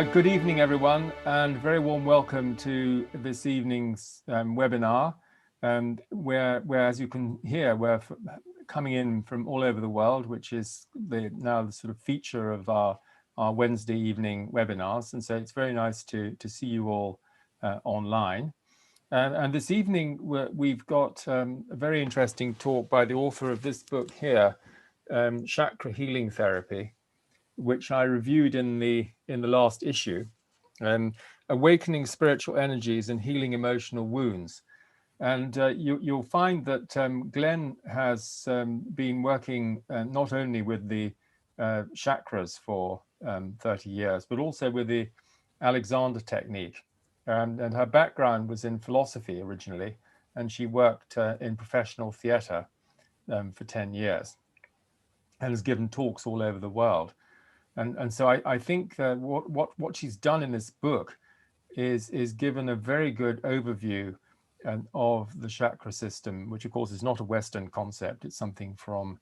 Good evening, everyone, and very warm welcome to this evening's webinar, where, as you can hear, we're coming in from all over the world, which is now the sort of feature of our Wednesday evening webinars. And so it's very nice to see you all online. And this evening, we've got a very interesting talk by the author of this book here, Chakra Healing Therapy, which I reviewed in the last issue, Awakening Spiritual Energies and Healing Emotional Wounds. And you'll find that Glen has been working not only with the chakras for 30 years, but also with the Alexander technique. And her background was in philosophy originally, and she worked in professional theatre for 10 years and has given talks all over the world. And so I think what she's done in this book is given a very good overview of the chakra system, which of course is not a Western concept. It's something from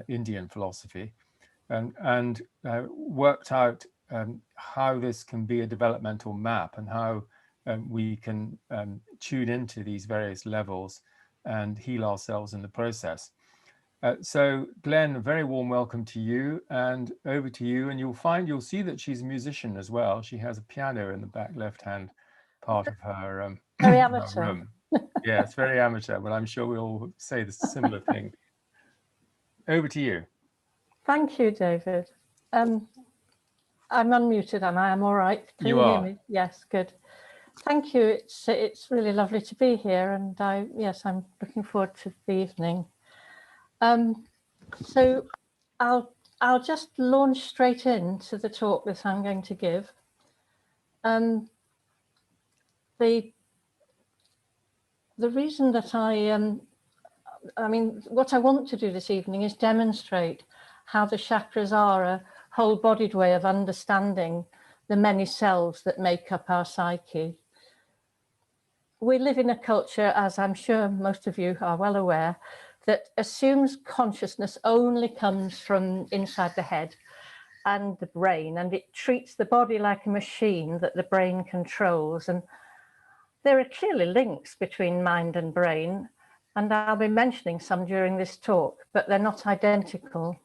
Indian philosophy, and worked out how this can be a developmental map and how we can tune into these various levels and heal ourselves in the process. So Glen, a very warm welcome to you, and over to you. And you'll see that she's a musician as well. She has a piano in the back left-hand part of her, very amateur. Her room. Yeah, it's very amateur, but I'm sure we'll say the similar thing. Over to you. Thank you, David. I'm unmuted, am I? I'm all right. Can you hear me? Yes, good. Thank you. It's really lovely to be here, and I'm looking forward to the evening. So I'll just launch straight into the talk that I'm going to give. The reason that what I want to do this evening is demonstrate how the chakras are a whole-bodied way of understanding the many cells that make up our psyche. We live in a culture, as I'm sure most of you are well aware, that assumes consciousness only comes from inside the head and the brain, and it treats the body like a machine that the brain controls. And there are clearly links between mind and brain, and I'll be mentioning some during this talk, but they're not identical.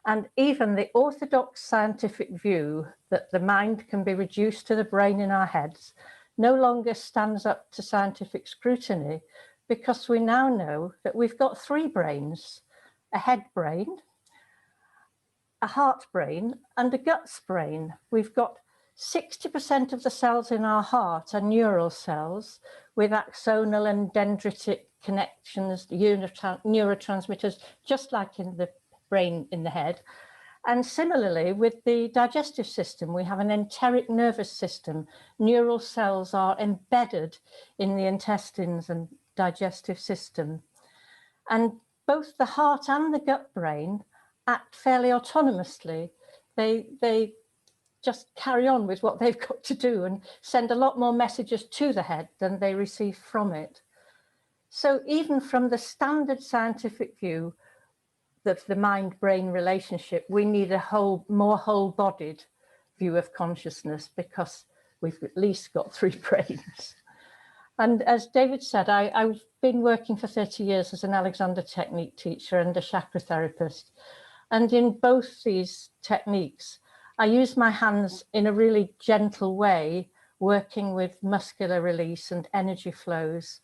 And even the orthodox scientific view that the mind can be reduced to the brain in our heads no longer stands up to scientific scrutiny, because we now know that we've got three brains: a head brain, a heart brain, and a guts brain. We've got 60% of the cells in our heart are neural cells with axonal and dendritic connections, neurotransmitters, just like in the brain in the head. And similarly, with the digestive system, we have an enteric nervous system. Neural cells are embedded in the intestines and digestive system. And both the heart and the gut brain act fairly autonomously. They just carry on with what they've got to do and send a lot more messages to the head than they receive from it. So even from the standard scientific view of the mind-brain relationship, we need a more whole-bodied view of consciousness, because we've at least got three brains. And as David said, I've been working for 30 years as an Alexander technique teacher and a chakra therapist. And in both these techniques, I use my hands in a really gentle way, working with muscular release and energy flows.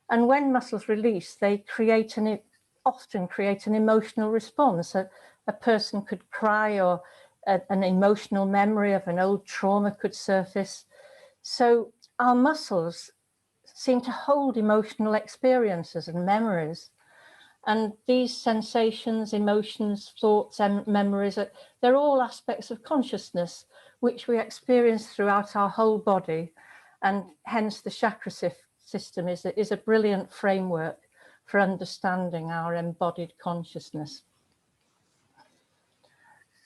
And when muscles release, they often create an emotional response. A person could cry, or an emotional memory of an old trauma could surface. So our muscles seem to hold emotional experiences and memories. And these sensations, emotions, thoughts, and memories, they're all aspects of consciousness which we experience throughout our whole body. And hence the chakra system is a brilliant framework for understanding our embodied consciousness.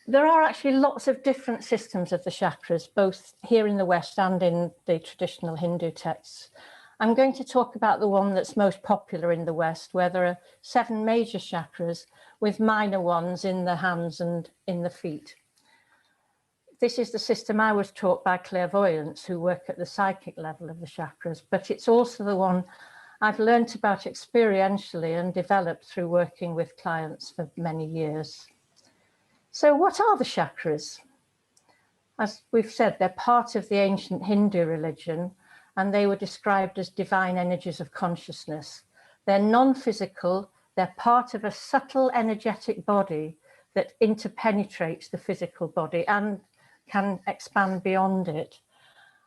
There are actually lots of different systems of the chakras, both here in the West and in the traditional Hindu texts. I'm going to talk about the one that's most popular in the West, where there are 7 major chakras with minor ones in the hands and in the feet. this is the system I was taught by clairvoyants who work at the psychic level of the chakras, but it's also the one I've learned about experientially and developed through working with clients for many years. So what are the chakras? As we've said, they're part of the ancient Hindu religion, and they were described as divine energies of consciousness. They're non-physical, they're part of a subtle energetic body that interpenetrates the physical body and can expand beyond it.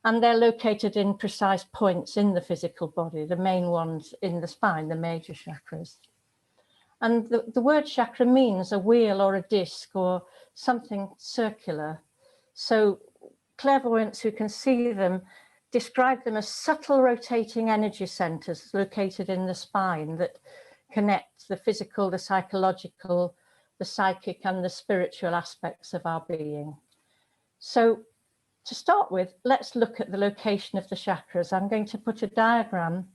And they're located in precise points in the physical body, the main ones in the spine, the major chakras. And the word chakra means a wheel or a disc or something circular. So clairvoyants who can see them describe them as subtle rotating energy centers located in the spine that connect the physical, the psychological, the psychic and the spiritual aspects of our being. So to start with, let's look at the location of the chakras. I'm going to put a diagram.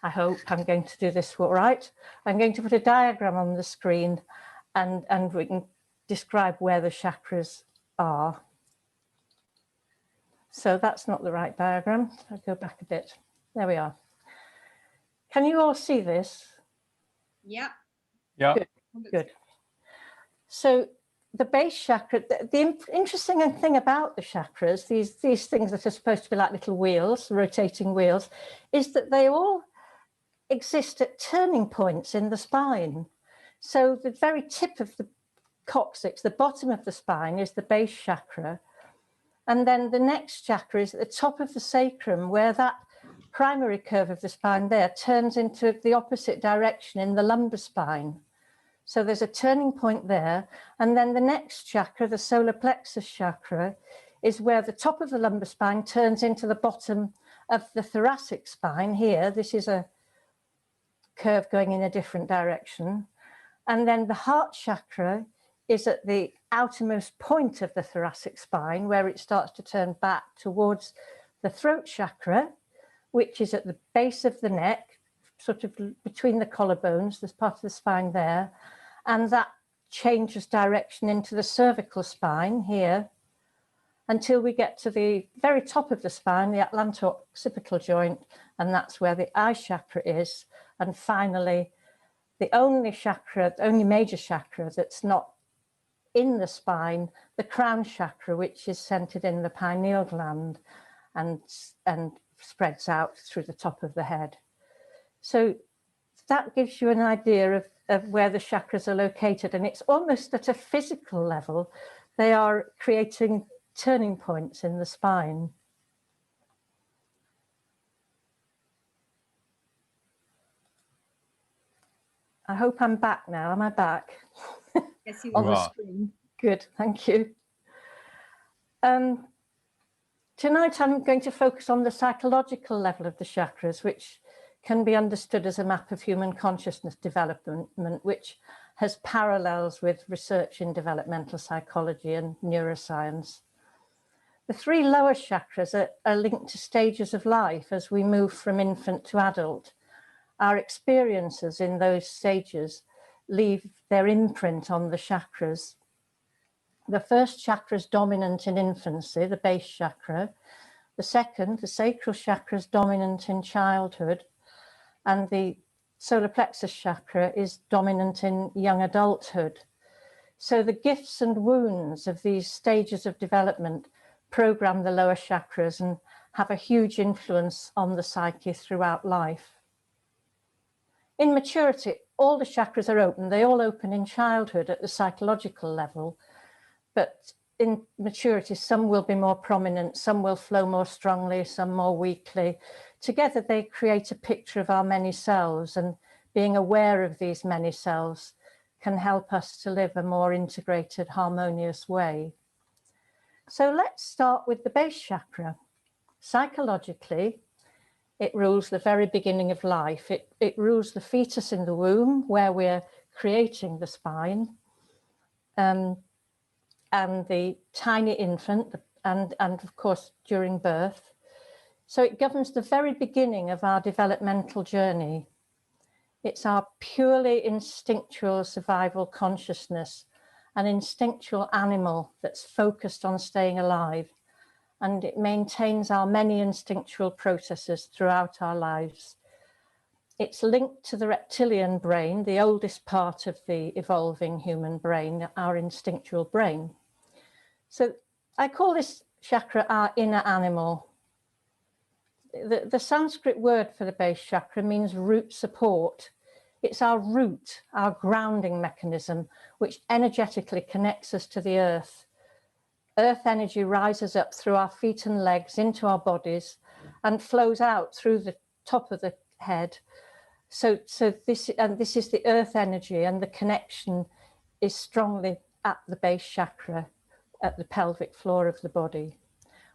I hope I'm going to do this all right. I'm going to put a diagram on the screen and we can describe where the chakras are. So that's not the right diagram. I'll go back a bit. There we are. Can you all see this? Yeah. Yeah. Good. Good. So the base chakra, the interesting thing about the chakras, these things that are supposed to be like little wheels, rotating wheels, is that they all exist at turning points in the spine. So the very tip of the coccyx, the bottom of the spine, is the base chakra. And then the next chakra is at the top of the sacrum, where that primary curve of the spine there turns into the opposite direction in the lumbar spine. So there's a turning point there. And then the next chakra, the solar plexus chakra, is where the top of the lumbar spine turns into the bottom of the thoracic spine here. This is a curve going in a different direction. And then the heart chakra is at the outermost point of the thoracic spine, where it starts to turn back towards the throat chakra, which is at the base of the neck, sort of between the collarbones, there's part of the spine there, and that changes direction into the cervical spine here, until we get to the very top of the spine, the atlanto-occipital joint, and that's where the eye chakra is. And finally, the only chakra, the only major chakra that's not in the spine, the crown chakra, which is centered in the pineal gland and spreads out through the top of the head. So that gives you an idea of where the chakras are located, and it's almost at a physical level. They are creating turning points in the spine. I hope I'm back now. Am I back? Yes, you On are. the screen. Good, thank you. Tonight I'm going to focus on the psychological level of the chakras, which can be understood as a map of human consciousness development, which has parallels with research in developmental psychology and neuroscience. The three lower chakras are linked to stages of life as we move from infant to adult. Our experiences in those stages leave their imprint on the chakras. The first chakra is dominant in infancy, the base chakra. The second, the sacral chakra, is dominant in childhood. And the solar plexus chakra is dominant in young adulthood. So the gifts and wounds of these stages of development program the lower chakras and have a huge influence on the psyche throughout life. In maturity, all the chakras are open. They all open in childhood at the psychological level, but in maturity, some will be more prominent, some will flow more strongly, some more weakly. Together, they create a picture of our many selves, and being aware of these many selves can help us to live a more integrated, harmonious way. So let's start with the base chakra. Psychologically, it rules the very beginning of life. It rules the fetus in the womb, where we're creating the spine, and the tiny infant, and of course, during birth. So it governs the very beginning of our developmental journey. It's our purely instinctual survival consciousness an instinctual animal that's focused on staying alive, and it maintains our many instinctual processes throughout our lives. It's linked to the reptilian brain, the oldest part of the evolving human brain, our instinctual brain. So I call this chakra our inner animal. The Sanskrit word for the base chakra means root support. It's our root, our grounding mechanism, which energetically connects us to the earth. Earth energy rises up through our feet and legs into our bodies and flows out through the top of the head. So this is the earth energy, and the connection is strongly at the base chakra, at the pelvic floor of the body.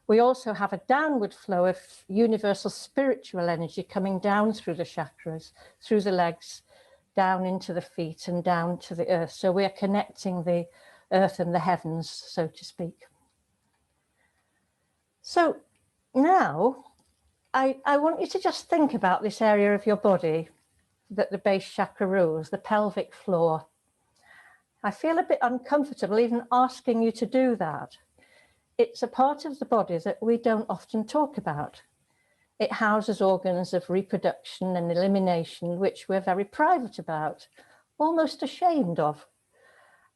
We also have a downward flow of universal spiritual energy coming down through the chakras, through the legs, down into the feet and down to the earth. So we are connecting the earth and the heavens, so to speak. So now I want you to just think about this area of your body that the base chakra rules, the pelvic floor. I feel a bit uncomfortable even asking you to do that. It's a part of the body that we don't often talk about. It houses organs of reproduction and elimination, which we're very private about, almost ashamed of,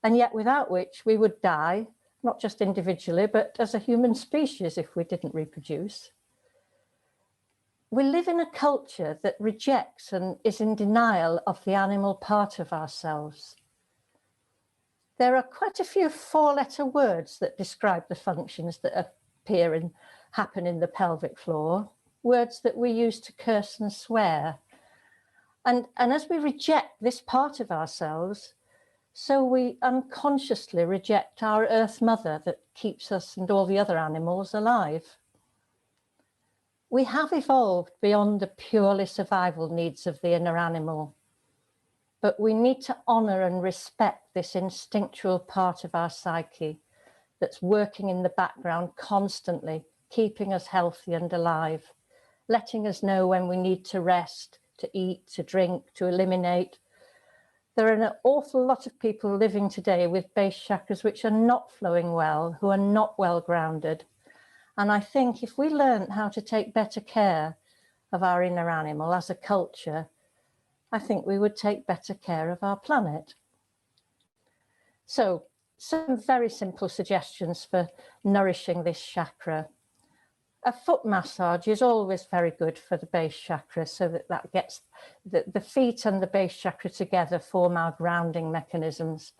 and yet without which we would die, not just individually, but as a human species if we didn't reproduce. We live in a culture that rejects and is in denial of the animal part of ourselves. There are quite a few four-letter words that describe the functions that appear and happen in the pelvic floor, words that we use to curse and swear. And as we reject this part of ourselves, so we unconsciously reject our Earth Mother that keeps us and all the other animals alive. We have evolved beyond the purely survival needs of the inner animal, but we need to honor and respect this instinctual part of our psyche that's working in the background constantly, keeping us healthy and alive, letting us know when we need to rest, to eat, to drink, to eliminate. There are an awful lot of people living today with base chakras which are not flowing well, who are not well grounded. And I think if we learn how to take better care of our inner animal as a culture, I think we would take better care of our planet. So, some very simple suggestions for nourishing this chakra. A foot massage is always very good for the base chakra, so that gets the feet and the base chakra together form our grounding mechanisms.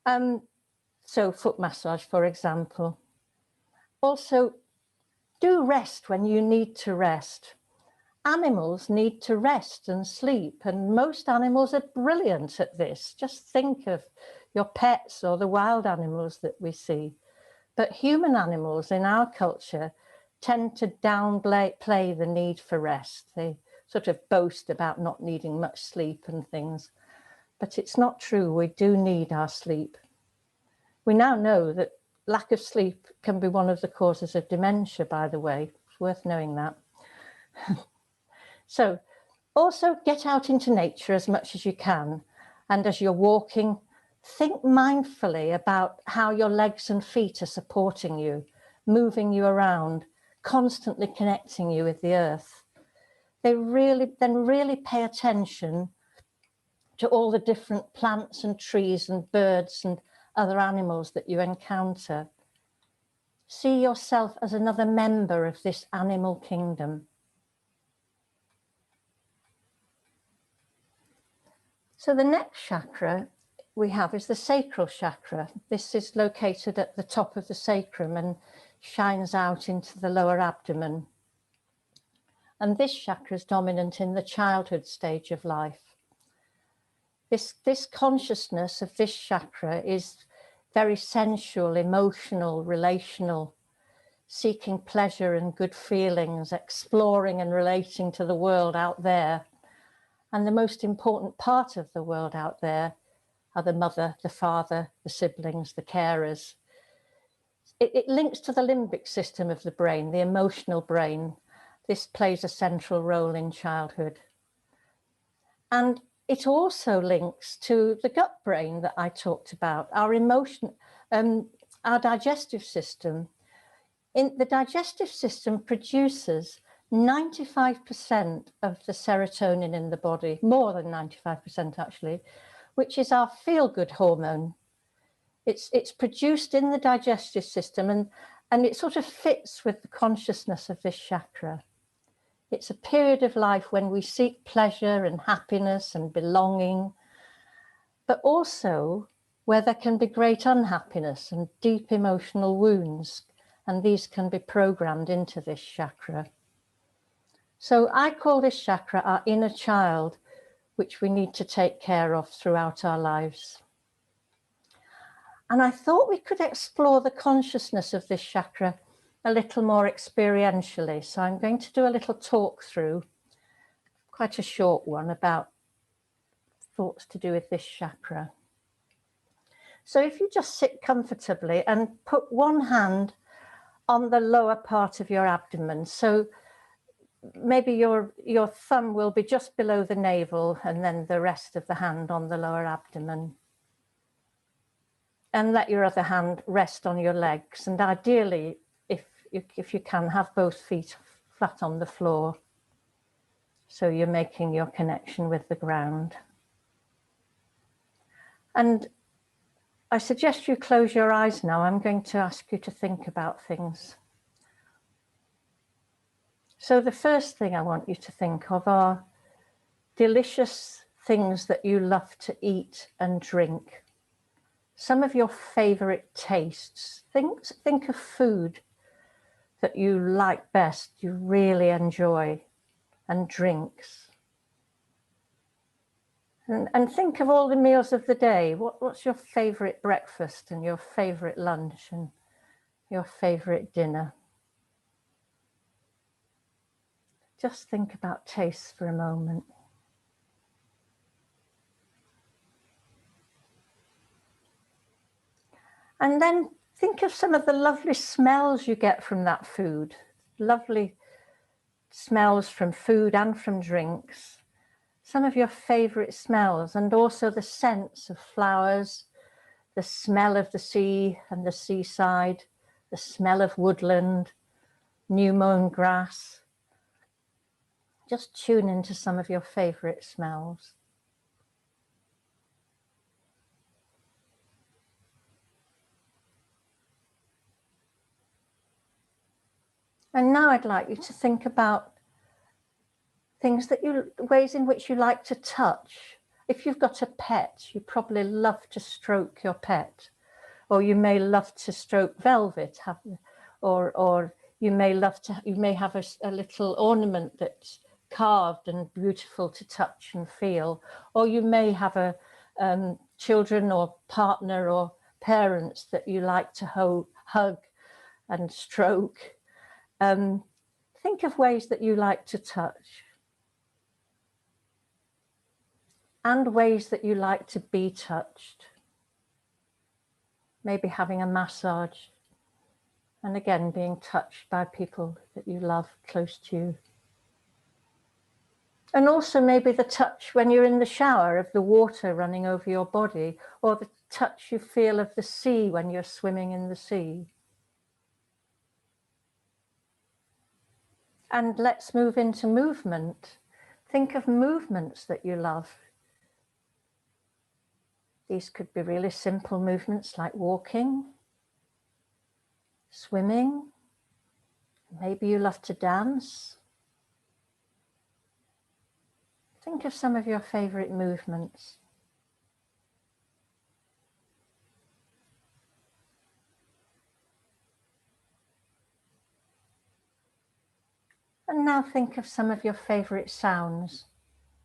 So foot massage, for example. Also, do rest when you need to rest. Animals need to rest and sleep, and most animals are brilliant at this. Just think of your pets or the wild animals that we see. But human animals in our culture tend to downplay the need for rest. They sort of boast about not needing much sleep and things, but it's not true. We do need our sleep. We now know that lack of sleep can be one of the causes of dementia, by the way. It's worth knowing that. So also get out into nature as much as you can. And as you're walking, think mindfully about how your legs and feet are supporting you, moving you around, constantly connecting you with the earth. Then really pay attention to all the different plants and trees and birds and other animals that you encounter. See yourself as another member of this animal kingdom. So the next chakra we have is the sacral chakra. This is located at the top of the sacrum and shines out into the lower abdomen. And this chakra is dominant in the childhood stage of life. This consciousness of this chakra is very sensual, emotional, relational, seeking pleasure and good feelings, exploring and relating to the world out there. And the most important part of the world out there are the mother, the father, the siblings, the carers. It links to the limbic system of the brain, the emotional brain. This plays a central role in childhood. And it also links to the gut brain that I talked about, our emotion, our digestive system. The digestive system produces 95% of the serotonin in the body, more than 95% actually, which is our feel-good hormone. It's produced in the digestive system, and it sort of fits with the consciousness of this chakra. It's a period of life when we seek pleasure and happiness and belonging, but also where there can be great unhappiness and deep emotional wounds, and these can be programmed into this chakra. So I call this chakra our inner child, which we need to take care of throughout our lives. And I thought we could explore the consciousness of this chakra a little more experientially. So I'm going to do a little talk through, quite a short one, about thoughts to do with this chakra. So if you just sit comfortably and put one hand on the lower part of your abdomen. So maybe your thumb will be just below the navel, and then the rest of the hand on the lower abdomen. And let your other hand rest on your legs. And ideally, if you can, have both feet flat on the floor. So you're making your connection with the ground. And I suggest you close your eyes now. I'm going to ask you to think about things. So the first thing I want you to think of are delicious things that you love to eat and drink. Some of your favorite tastes. Think of food that you like best, you really enjoy, and drinks. And think of all the meals of the day. What's your favorite breakfast and your favorite lunch and your favorite dinner? Just think about tastes for a moment. And then think of some of the lovely smells you get from that food. Lovely smells from food and from drinks. Some of your favorite smells, and also the scents of flowers, the smell of the sea and the seaside, the smell of woodland, new mown grass. Just tune into some of your favorite smells. And now I'd like you to think about ways in which you like to touch. If you've got a pet, you probably love to stroke your pet, or you may love to stroke velvet, or you may have a little ornament that's carved and beautiful to touch and feel, or you may have children or partner or parents that you like to hug and stroke. Think of ways that you like to touch, and ways that you like to be touched. Maybe having a massage, and again being touched by people that you love close to you. And also maybe the touch when you're in the shower of the water running over your body, or the touch you feel of the sea when you're swimming in the sea. And let's move into movement. Think of movements that you love. These could be really simple movements like walking, swimming. Maybe you love to dance. Think of some of your favorite movements. And now think of some of your favorite sounds,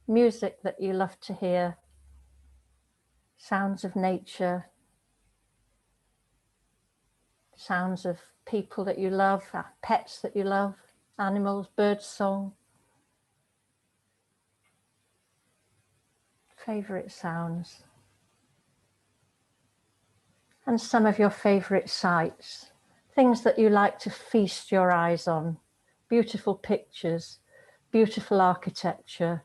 music that you love to hear, sounds of nature, sounds of people that you love, pets that you love, animals, birds' song. Favorite sounds. And some of your favorite sights, things that you like to feast your eyes on. Beautiful pictures, beautiful architecture,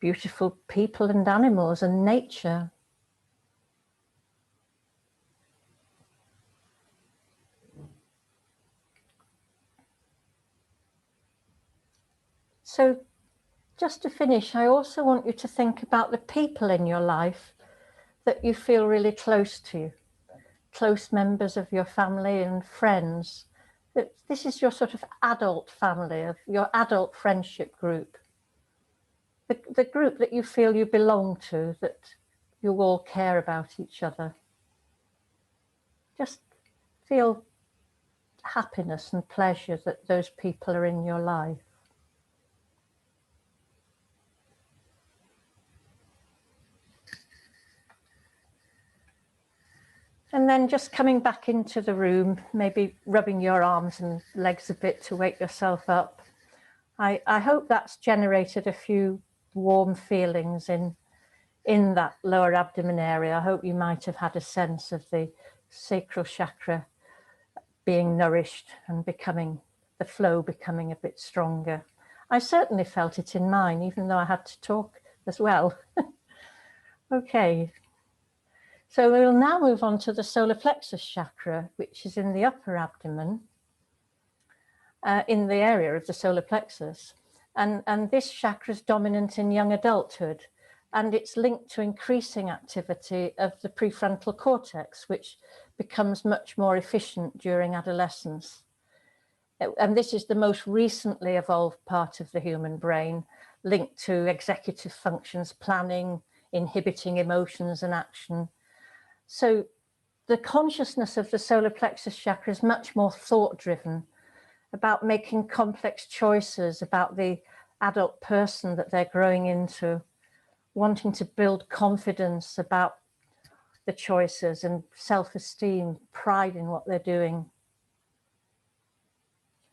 beautiful people and animals and nature. So just to finish, I also want you to think about the people in your life that you feel really close to, close members of your family and friends. That this is your sort of adult family, of your adult friendship group. The group that you feel you belong to, that you all care about each other. Just feel happiness and pleasure that those people are in your life. And then just coming back into the room, maybe rubbing your arms and legs a bit to wake yourself up. I hope that's generated a few warm feelings in that lower abdomen area. I hope you might have had a sense of the sacral chakra being nourished and becoming, the flow becoming a bit stronger. I certainly felt it in mine, even though I had to talk as well. Okay. So we'll now move on to the solar plexus chakra, which is in the upper abdomen, in the area of the solar plexus. And this chakra is dominant in young adulthood, and it's linked to increasing activity of the prefrontal cortex, which becomes much more efficient during adolescence. And this is the most recently evolved part of the human brain, linked to executive functions, planning, inhibiting emotions and action. So the consciousness of the solar plexus chakra is much more thought-driven, about making complex choices about the adult person that they're growing into, wanting to build confidence about the choices and self-esteem, pride in what they're doing.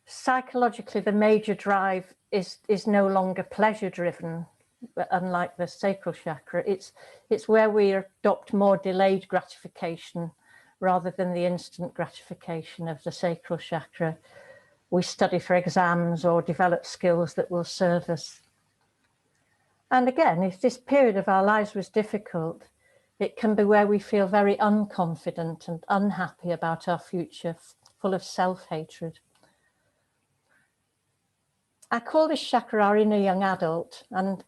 Psychologically, the major drive is no longer pleasure-driven, unlike the sacral chakra. It's where we adopt more delayed gratification rather than the instant gratification of the sacral chakra. We study for exams or develop skills that will serve us. And again, if this period of our lives was difficult, it can be where we feel very unconfident and unhappy about our future, full of self-hatred. I call this chakra our inner young adult, and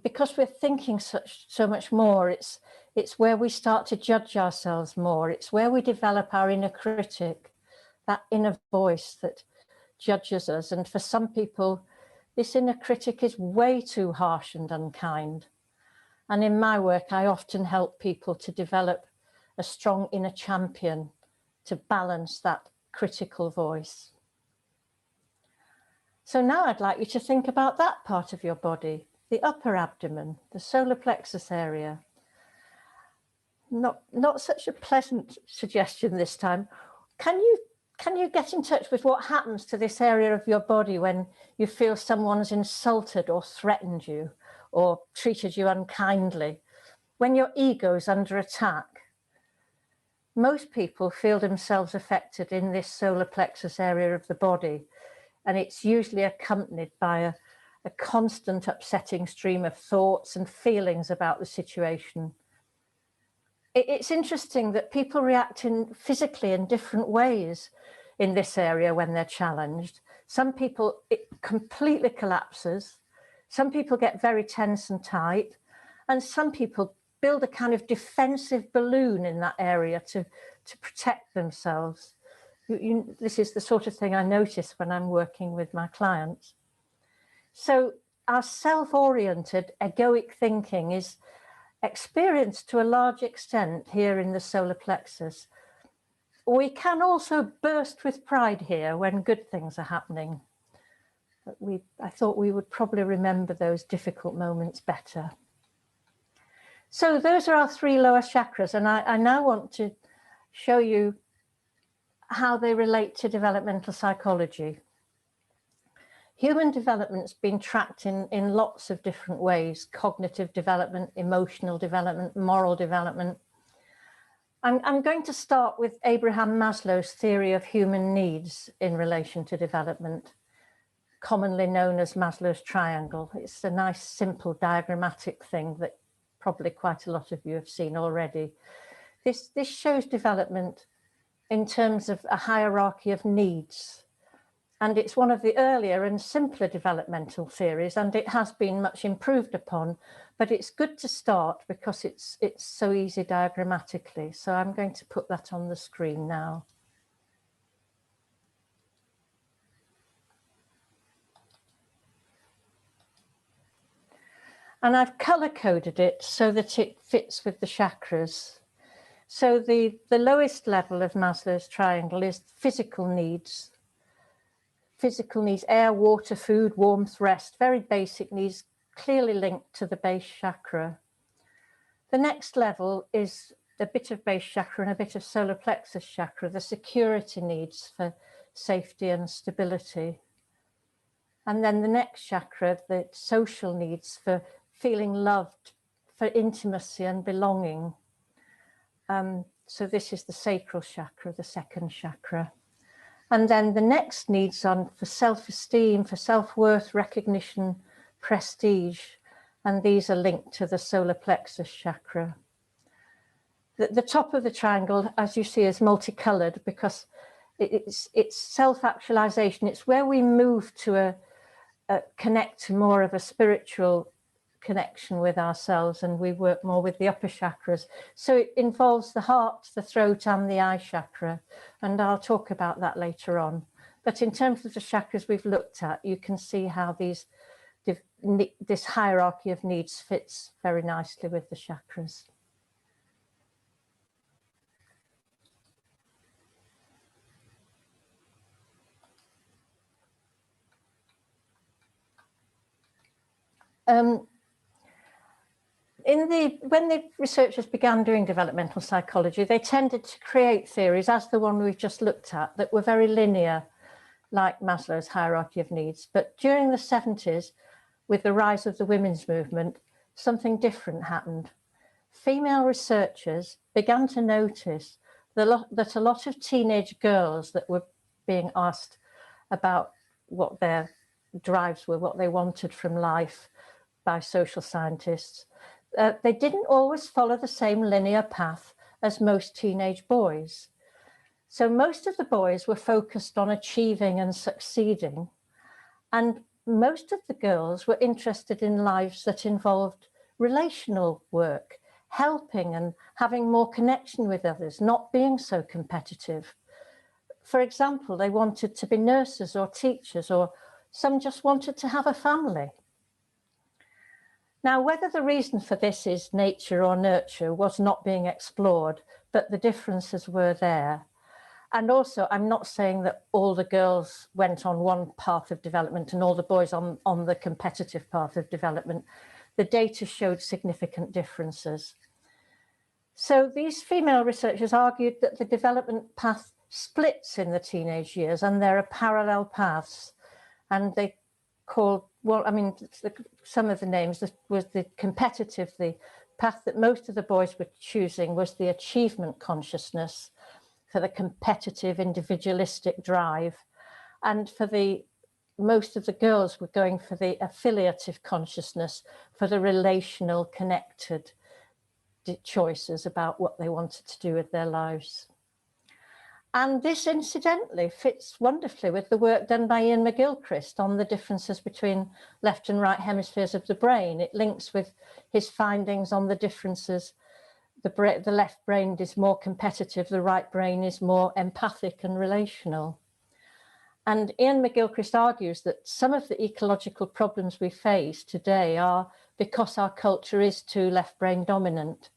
because we're thinking so much more, it's where we start to judge ourselves more. It's where we develop our inner critic, that inner voice that judges us. And for some people, this inner critic is way too harsh and unkind. And in my work, I often help people to develop a strong inner champion to balance that critical voice. So now I'd like you to think about that part of your body, the upper abdomen, the solar plexus area. Not such a pleasant suggestion this time. Can you get in touch with what happens to this area of your body when you feel someone's insulted or threatened you or treated you unkindly, when your ego's under attack? Most people feel themselves affected in this solar plexus area of the body, and it's usually accompanied by a constant upsetting stream of thoughts and feelings about the situation. It's interesting that people react physically in different ways in this area when they're challenged. Some people, it completely collapses. Some people get very tense and tight, and some people build a kind of defensive balloon in that area to protect themselves. This is the sort of thing I notice when I'm working with my clients. So our self-oriented egoic thinking is experienced to a large extent here in the solar plexus. We can also burst with pride here when good things are happening. But I thought we would probably remember those difficult moments better. So those are our three lower chakras, and I now want to show you how they relate to developmental psychology. Human development's been tracked in lots of different ways: cognitive development, emotional development, moral development. I'm going to start with Abraham Maslow's theory of human needs in relation to development. commonly known as Maslow's triangle. It's a nice, simple diagrammatic thing that probably quite a lot of you have seen already. This shows development in terms of a hierarchy of needs. And it's one of the earlier and simpler developmental theories, and it has been much improved upon, but it's good to start because it's so easy diagrammatically. So I'm going to put that on the screen now. And I've color-coded it so that it fits with the chakras. So the lowest level of Maslow's triangle is physical needs. Physical needs, air, water, food, warmth, rest, very basic needs, clearly linked to the base chakra. The next level is a bit of base chakra and a bit of solar plexus chakra, the security needs for safety and stability. And then the next chakra, the social needs for feeling loved, for intimacy and belonging. So this is the sacral chakra, the second chakra. And then the next needs on for self-esteem, for self-worth, recognition, prestige. And these are linked to the solar plexus chakra. The top of the triangle, as you see, is multicolored because it's self-actualization. It's where we move to connect to more of a spiritual connection with ourselves, and we work more with the upper chakras. So it involves the heart, the throat and the eye chakra, and I'll talk about that later on. But in terms of the chakras we've looked at, you can see how this hierarchy of needs fits very nicely with the chakras. When the researchers began doing developmental psychology, they tended to create theories, as the one we've just looked at, that were very linear, like Maslow's hierarchy of needs. But during the 70s, with the rise of the women's movement, something different happened. Female researchers began to notice that a lot of teenage girls that were being asked about what their drives were, what they wanted from life by social scientists, they didn't always follow the same linear path as most teenage boys. So most of the boys were focused on achieving and succeeding, and most of the girls were interested in lives that involved relational work, helping and having more connection with others, not being so competitive. For example, they wanted to be nurses or teachers, or some just wanted to have a family. Now, whether the reason for this is nature or nurture was not being explored, but the differences were there. And also, I'm not saying that all the girls went on one path of development and all the boys on the competitive path of development. The data showed significant differences. So these female researchers argued that the development path splits in the teenage years and there are parallel paths. And they called, well, I mean, some of the names was the competitive, the path that most of the boys were choosing was the achievement consciousness, for the competitive individualistic drive, and for most of the girls were going for the affiliative consciousness, for the relational connected choices about what they wanted to do with their lives. And this incidentally fits wonderfully with the work done by Ian McGilchrist on the differences between left and right hemispheres of the brain. It links with his findings on the differences. The left brain is more competitive, the right brain is more empathic and relational. And Ian McGilchrist argues that some of the ecological problems we face today are because our culture is too left brain dominant.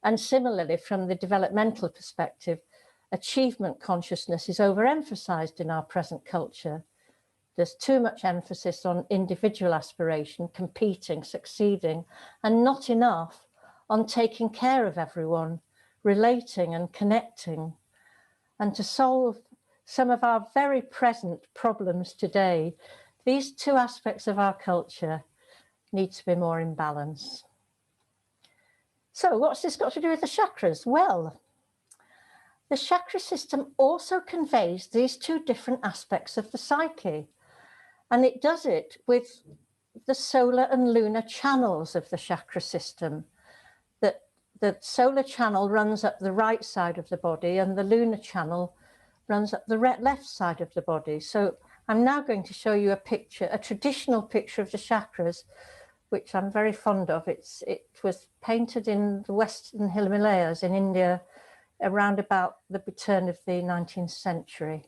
And similarly, from the developmental perspective, achievement consciousness is overemphasized in our present culture. There's too much emphasis on individual aspiration, competing, succeeding, and not enough on taking care of everyone, relating and connecting. And to solve some of our very present problems today, these two aspects of our culture need to be more in balance. So what's this got to do with the chakras? Well, the chakra system also conveys these two different aspects of the psyche. And it does it with the solar and lunar channels of the chakra system. That the solar channel runs up the right side of the body and the lunar channel runs up the left side of the body. So I'm now going to show you a picture, a traditional picture of the chakras, which I'm very fond of. It was painted in the Western Himalayas in India around about the turn of the 19th century.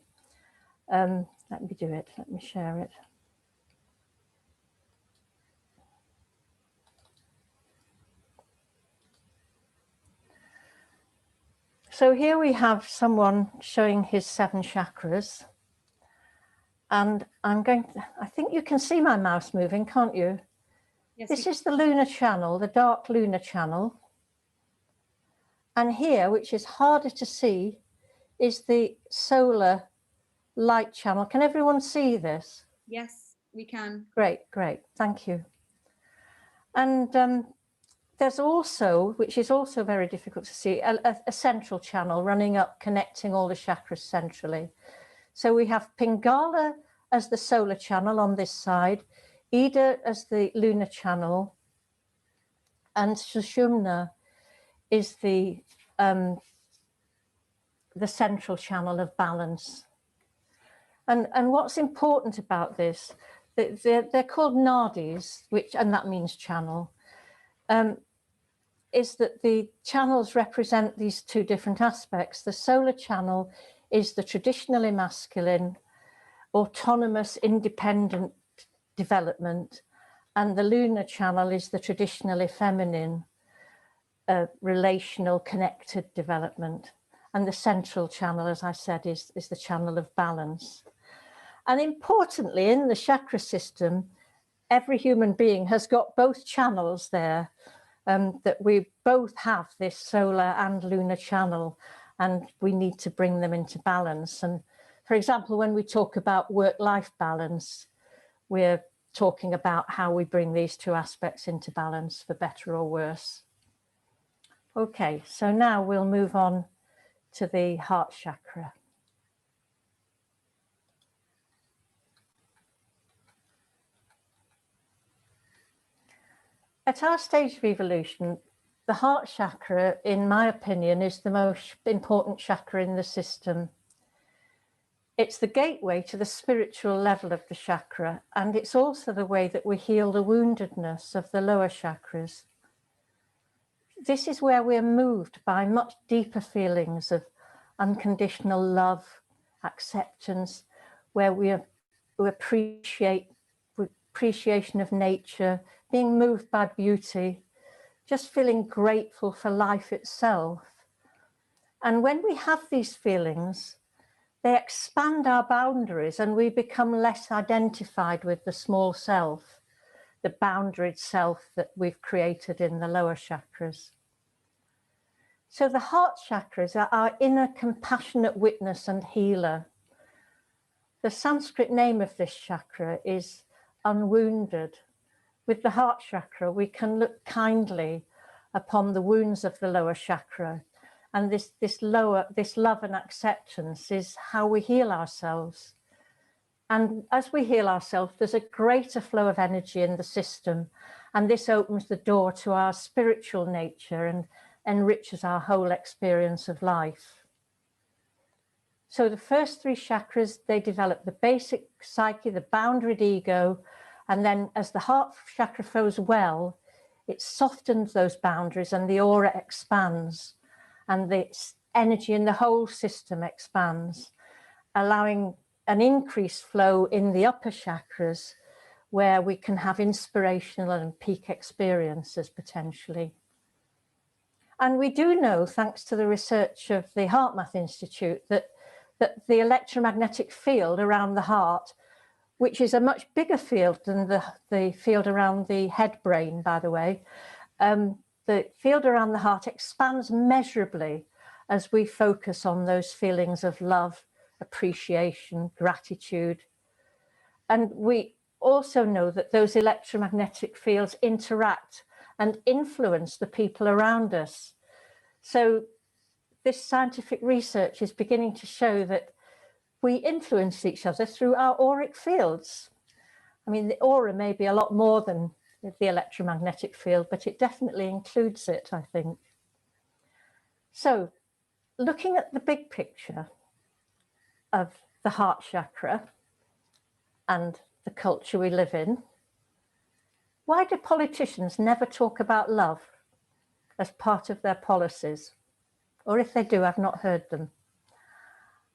Let me do it, let me share it. So here we have someone showing his 7 chakras. And I think you can see my mouse moving, can't you? Yes, This is the lunar channel, the dark lunar channel. And here, which is harder to see, is the solar light channel. Can everyone see this? yes, we can. Great, great, thank you. And there's also, which is also very difficult to see, a central channel running up, connecting all the chakras centrally. So we have Pingala as the solar channel on this side, Ida as the lunar channel, and Sushumna is the central channel of balance. And what's important about this, they're called nadis, and that means channel, is that the channels represent these 2 different aspects. The solar channel is the traditionally masculine, autonomous, independent development, and the lunar channel is the traditionally feminine, relational, connected development. And the central channel, as I said, is the channel of balance. And importantly, in the chakra system, every human being has got both channels there, that we both have this solar and lunar channel, and we need to bring them into balance. And for example, when we talk about work-life balance, we're talking about how we bring these 2 aspects into balance for better or worse. Okay, so now we'll move on to the heart chakra. At our stage of evolution, the heart chakra, in my opinion, is the most important chakra in the system. It's the gateway to the spiritual level of the chakra, and it's also the way that we heal the woundedness of the lower chakras. This is where we're moved by much deeper feelings of unconditional love, acceptance, where we appreciation of nature, being moved by beauty, just feeling grateful for life itself. And when we have these feelings, they expand our boundaries and we become less identified with the small self, the boundaried self that we've created in the lower chakras. So the heart chakras are our inner compassionate witness and healer. The Sanskrit name of this chakra is unwounded. With the heart chakra, we can look kindly upon the wounds of the lower chakra. And this love and acceptance is how we heal ourselves. And as we heal ourselves, there's a greater flow of energy in the system. And this opens the door to our spiritual nature and enriches our whole experience of life. So the first 3 chakras, they develop the basic psyche, the boundaried ego, and then as the heart chakra flows well, it softens those boundaries and the aura expands and the energy in the whole system expands, allowing an increased flow in the upper chakras where we can have inspirational and peak experiences potentially. And we do know, thanks to the research of the HeartMath Institute, that the electromagnetic field around the heart, which is a much bigger field than the field around the head brain, by the way, the field around the heart expands measurably as we focus on those feelings of love, appreciation, gratitude. And we also know that those electromagnetic fields interact and influence the people around us. So this scientific research is beginning to show that we influence each other through our auric fields. I mean, the aura may be a lot more than the electromagnetic field, but it definitely includes it, I think. So, looking at the big picture of the heart chakra and the culture we live in, why do politicians never talk about love as part of their policies? Or if they do, I've not heard them.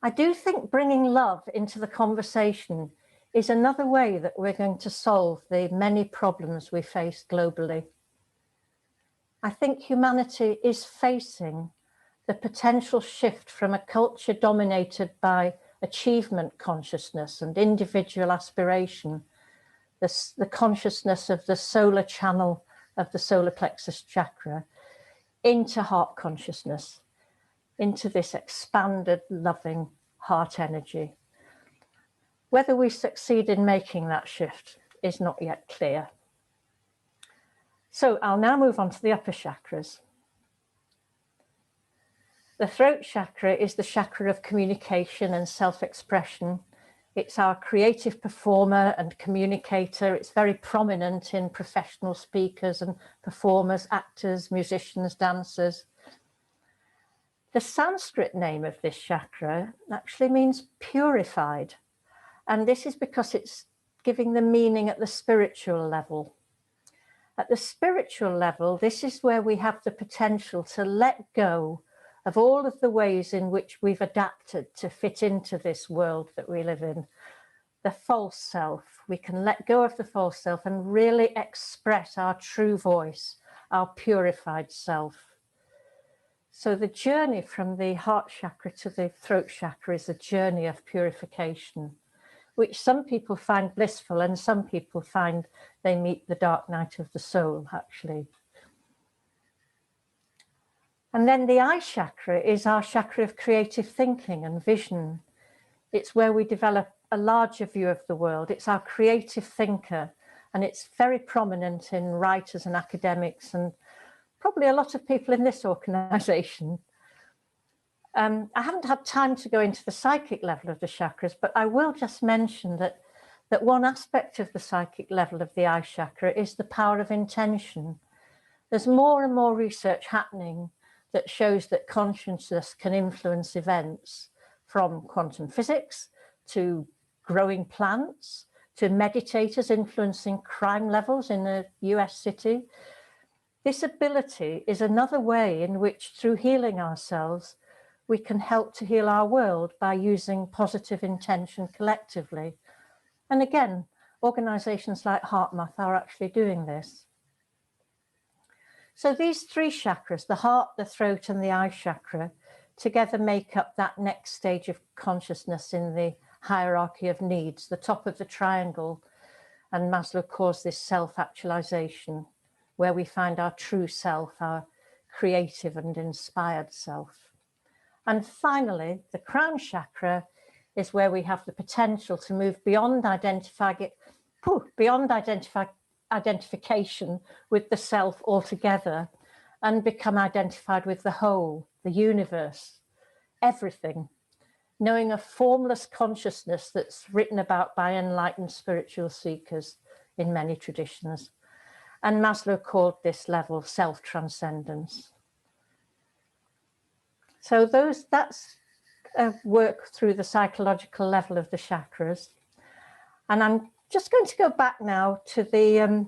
I do think bringing love into the conversation is another way that we're going to solve the many problems we face globally. I think humanity is facing the potential shift from a culture dominated by achievement consciousness and individual aspiration, the consciousness of the solar channel of the solar plexus chakra, into heart consciousness, into this expanded, loving heart energy. Whether we succeed in making that shift is not yet clear. So I'll now move on to the upper chakras. The throat chakra is the chakra of communication and self-expression. It's our creative performer and communicator. It's very prominent in professional speakers and performers, actors, musicians, dancers. The Sanskrit name of this chakra actually means purified. And this is because it's giving the meaning at the spiritual level. At the spiritual level, this is where we have the potential to let go of all of the ways in which we've adapted to fit into this world that we live in. The false self, we can let go of the false self and really express our true voice, our purified self. So the journey from the heart chakra to the throat chakra is a journey of purification, which some people find blissful and some people find they meet the dark night of the soul, actually. And then the eye chakra is our chakra of creative thinking and vision. It's where we develop a larger view of the world. It's our creative thinker, and it's very prominent in writers and academics and probably a lot of people in this organisation. I haven't had time to go into the psychic level of the chakras, but I will just mention that one aspect of the psychic level of the eye chakra is the power of intention. There's more and more research happening that shows that consciousness can influence events, from quantum physics to growing plants to meditators influencing crime levels in a US city. This ability is another way in which, through healing ourselves, we can help to heal our world by using positive intention collectively. And again, organizations like HeartMath are actually doing this. So these three chakras, the heart, the throat, and the eye chakra, together make up that next stage of consciousness in the hierarchy of needs, the top of the triangle. And Maslow calls this self-actualization, where we find our true self, our creative and inspired self. And finally, the crown chakra is where we have the potential to move beyond identification with the self altogether and become identified with the whole, the universe, everything, knowing a formless consciousness that's written about by enlightened spiritual seekers in many traditions. And Maslow called this level self-transcendence. So that's a work through the psychological level of the chakras. And I'm just going to go back now to the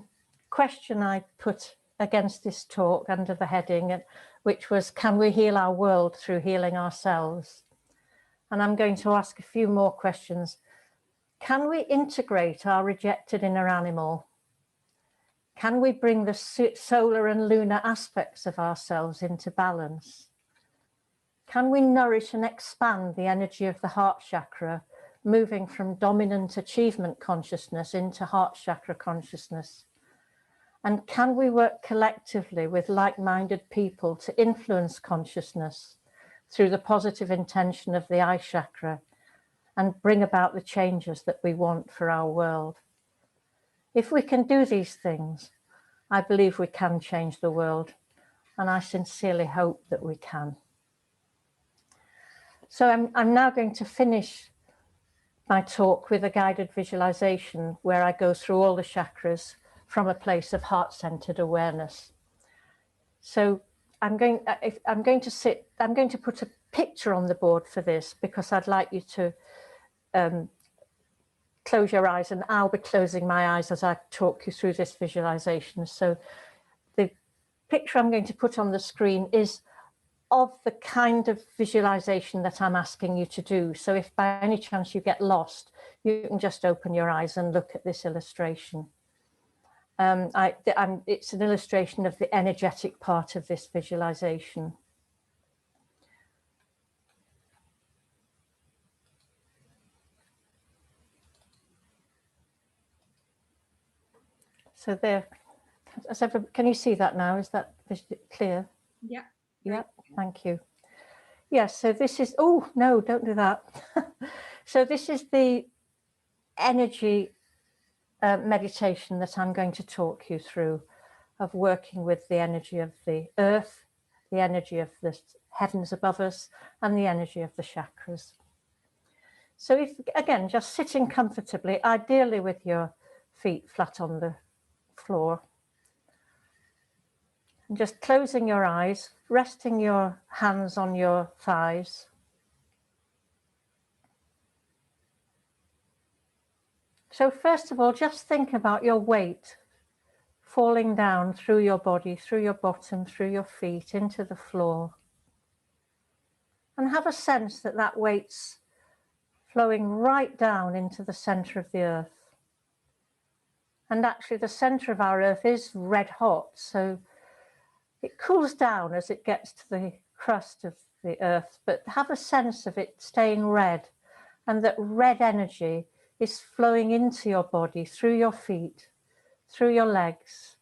question I put against this talk under the heading, which was, can we heal our world through healing ourselves? And I'm going to ask a few more questions. Can we integrate our rejected inner animal? Can we bring the solar and lunar aspects of ourselves into balance? Can we nourish and expand the energy of the heart chakra, moving from dominant achievement consciousness into heart chakra consciousness? And can we work collectively with like-minded people to influence consciousness through the positive intention of the eye chakra and bring about the changes that we want for our world? If we can do these things, I believe we can change the world, and I sincerely hope that we can. So I'm now going to finish my talk with a guided visualization where I go through all the chakras from a place of heart-centered awareness. So I'm going to put a picture on the board for this because I'd like you to close your eyes, and I'll be closing my eyes as I talk you through this visualization. So the picture I'm going to put on the screen is of the kind of visualization that I'm asking you to do. So if by any chance you get lost, you can just open your eyes and look at this illustration. It's an illustration of the energetic part of this visualization. So there, can you see that now? Is that clear? Yeah. Yeah, thank you. Yes, so this is, oh, no, don't do that. So this is the energy meditation that I'm going to talk you through, of working with the energy of the earth, the energy of the heavens above us, and the energy of the chakras. So if, again, just sitting comfortably, ideally with your feet flat on the floor, and just closing your eyes, resting your hands on your thighs. So first of all, just think about your weight falling down through your body, through your bottom, through your feet, into the floor. And have a sense that that weight's flowing right down into the center of the earth. And actually the center of our earth is red hot, so it cools down as it gets to the crust of the earth, but have a sense of it staying red, and that red energy is flowing into your body, through your feet, through your legs,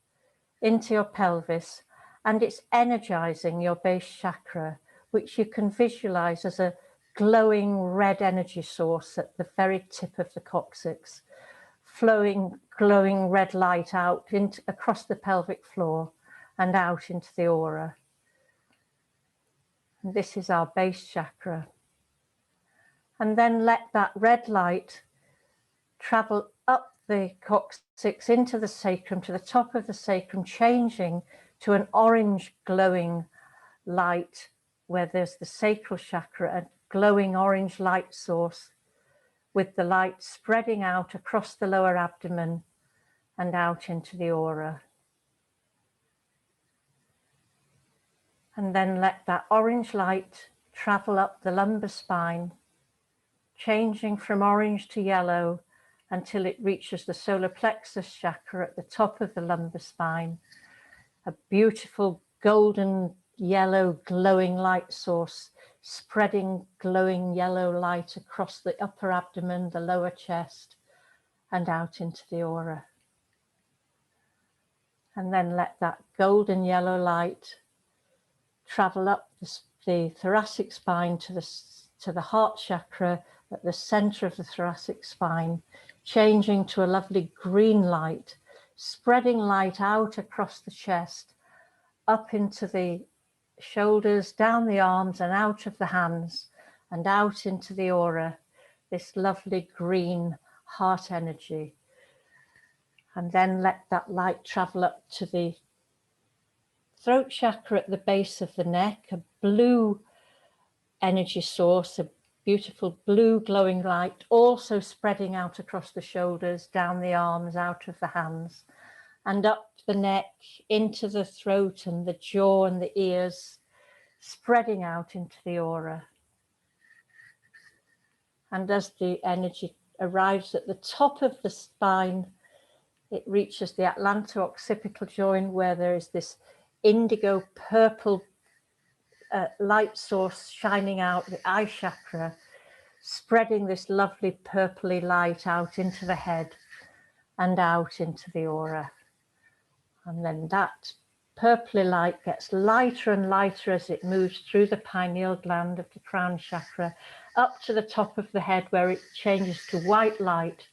into your pelvis, and it's energizing your base chakra, which you can visualize as a glowing red energy source at the very tip of the coccyx, flowing, glowing red light out across the pelvic floor and out into the aura. And this is our base chakra. And then let that red light travel up the coccyx into the sacrum, to the top of the sacrum, changing to an orange glowing light where there's the sacral chakra, a glowing orange light source, with the light spreading out across the lower abdomen and out into the aura. And then let that orange light travel up the lumbar spine, changing from orange to yellow until it reaches the solar plexus chakra at the top of the lumbar spine. A beautiful golden yellow glowing light source, spreading glowing yellow light across the upper abdomen, the lower chest, and out into the aura. And then let that golden yellow light travel up the thoracic spine to the heart chakra at the center of the thoracic spine, changing to a lovely green light, spreading light out across the chest, up into the shoulders, down the arms and out of the hands and out into the aura, this lovely green heart energy. And then let that light travel up to the throat chakra at the base of the neck, a blue energy source, a beautiful blue glowing light, also spreading out across the shoulders, down the arms, out of the hands, and up the neck, into the throat and the jaw and the ears, spreading out into the aura. And as the energy arrives at the top of the spine, it reaches the atlanto-occipital joint, where there is this indigo purple light source shining out, the eye chakra, spreading this lovely purpley light out into the head and out into the aura. And then that purpley light gets lighter and lighter as it moves through the pineal gland of the crown chakra up to the top of the head, where it changes to white light,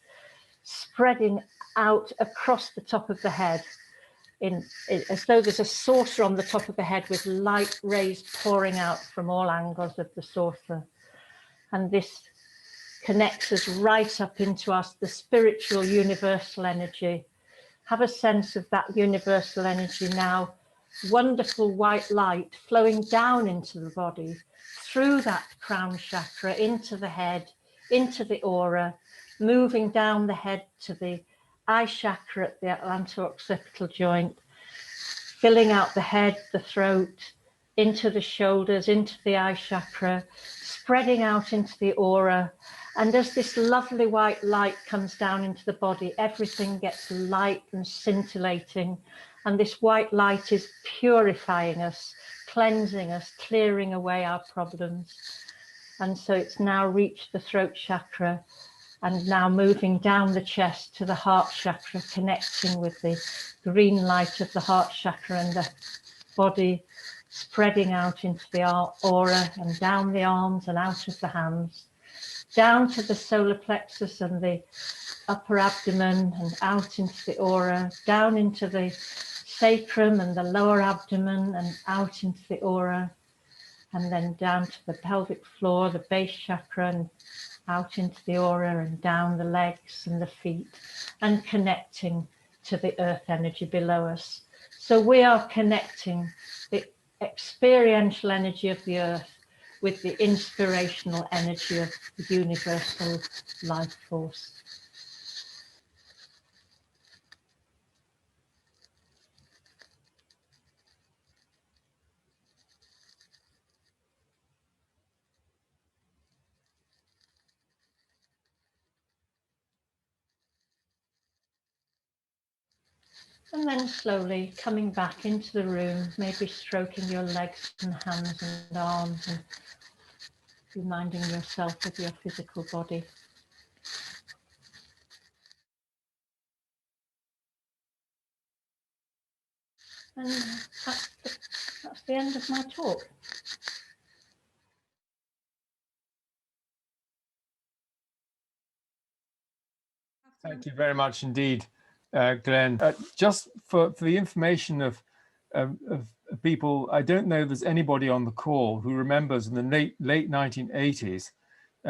spreading out across the top of the head, as though there's a saucer on the top of the head with light rays pouring out from all angles of the saucer. And this connects us right up into the spiritual universal energy. Have a sense of that universal energy now. Wonderful white light flowing down into the body, through that crown chakra, into the head, into the aura, moving down the head to the eye chakra at the atlanto-occipital joint, filling out the head, the throat, into the shoulders, into the eye chakra, spreading out into the aura. And as this lovely white light comes down into the body, everything gets light and scintillating. And this white light is purifying us, cleansing us, clearing away our problems. And so it's now reached the throat chakra and now moving down the chest to the heart chakra, connecting with the green light of the heart chakra and the body, spreading out into the aura and down the arms and out of the hands, down to the solar plexus and the upper abdomen and out into the aura, down into the sacrum and the lower abdomen and out into the aura, and then down to the pelvic floor, the base chakra, and out into the aura and down the legs and the feet, and connecting to the earth energy below us. So we are connecting the experiential energy of the earth with the inspirational energy of the universal life force. And then slowly coming back into the room, maybe stroking your legs and hands and arms and reminding yourself of your physical body. And that's the end of my talk. Thank you very much indeed, Glenn. Just for the information of people, I don't know if there's anybody on the call who remembers in the late 1980s,